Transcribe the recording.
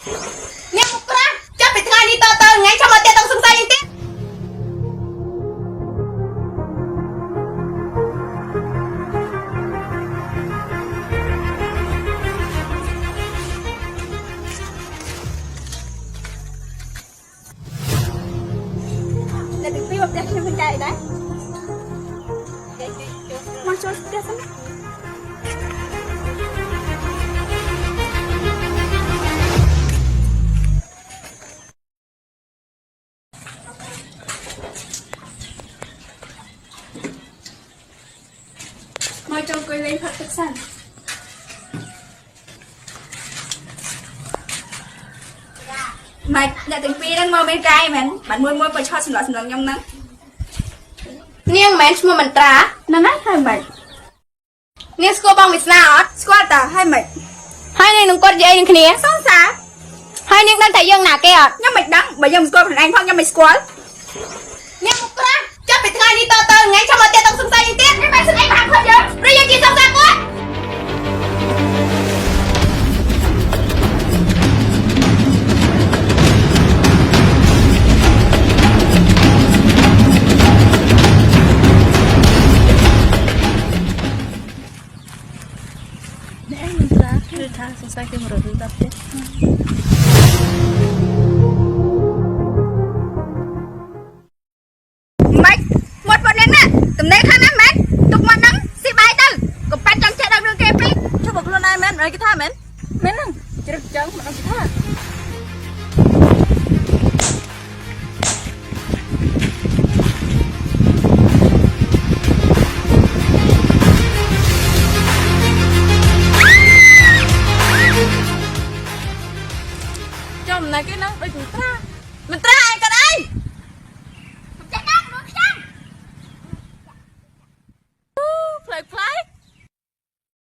អ្នកមកប្រាស់ចាប់ពីថ្ងៃនេះតទៅថ្ងៃចាំមកទៀតต้องសង្ស័យយ៉ាងទៀតអ្នកទីពីមកផ្ទះខ្ញុំមិនចែកដែរមកចូលផ្ទះសិនមកចូលអង្គុយលេងផឹកទឹកសិនម៉េចអ្នកទាំងពីរហ្នឹងមកមានកាយមែនបាត់មួយមួយបើឆោតសម្លខ្ញុំហ្នឹងនាងមែនឈ្មោះមន្ត្រាហ្នឹងហើយម៉េចនាងស្គាល់បងវិស្នាអត់ស្គាល់តាហើយម៉េចហើយនាងនឹងគាត់និយាយនឹងគ្នាសងសាហើយនាងដឹងតែយើងណាគេអត់ខ្ញុំមិនដឹងបើយើងមិនស្គាល់ខ្លួនឯងផងខ្ញុំមិនស្គាល់នាងមកប្រាស់ចាប់ពីថ្ងៃនេះតទៅថ្ងៃចាំមកទៀតต้องសង្ស័យយ៉ាងទៀតមិនស្អីបានឃើញយើងឬយើងជាសង្ស័យគាត់ឬថាសង្ស័យគេមករត់ដល់ទៀតម៉េចមកប៉ុណ្ណឹងណាតំណែងខាងណាមែនទុកមកហ្នឹងស៊ីបាយទៅកុំបាច់ចាំចេះដល់រឿងគេពេកជុំមកខ្លួនឯងមែនអីគេថាមែនមែនហ្នឹងជ្រឹកចឹងមិនដឹងគេថាចំណាយគេហ្នឹងដូចមិនត្រាអីក៏ដែរមិនចេះដឹងនោះខ្ញុំផ្លេច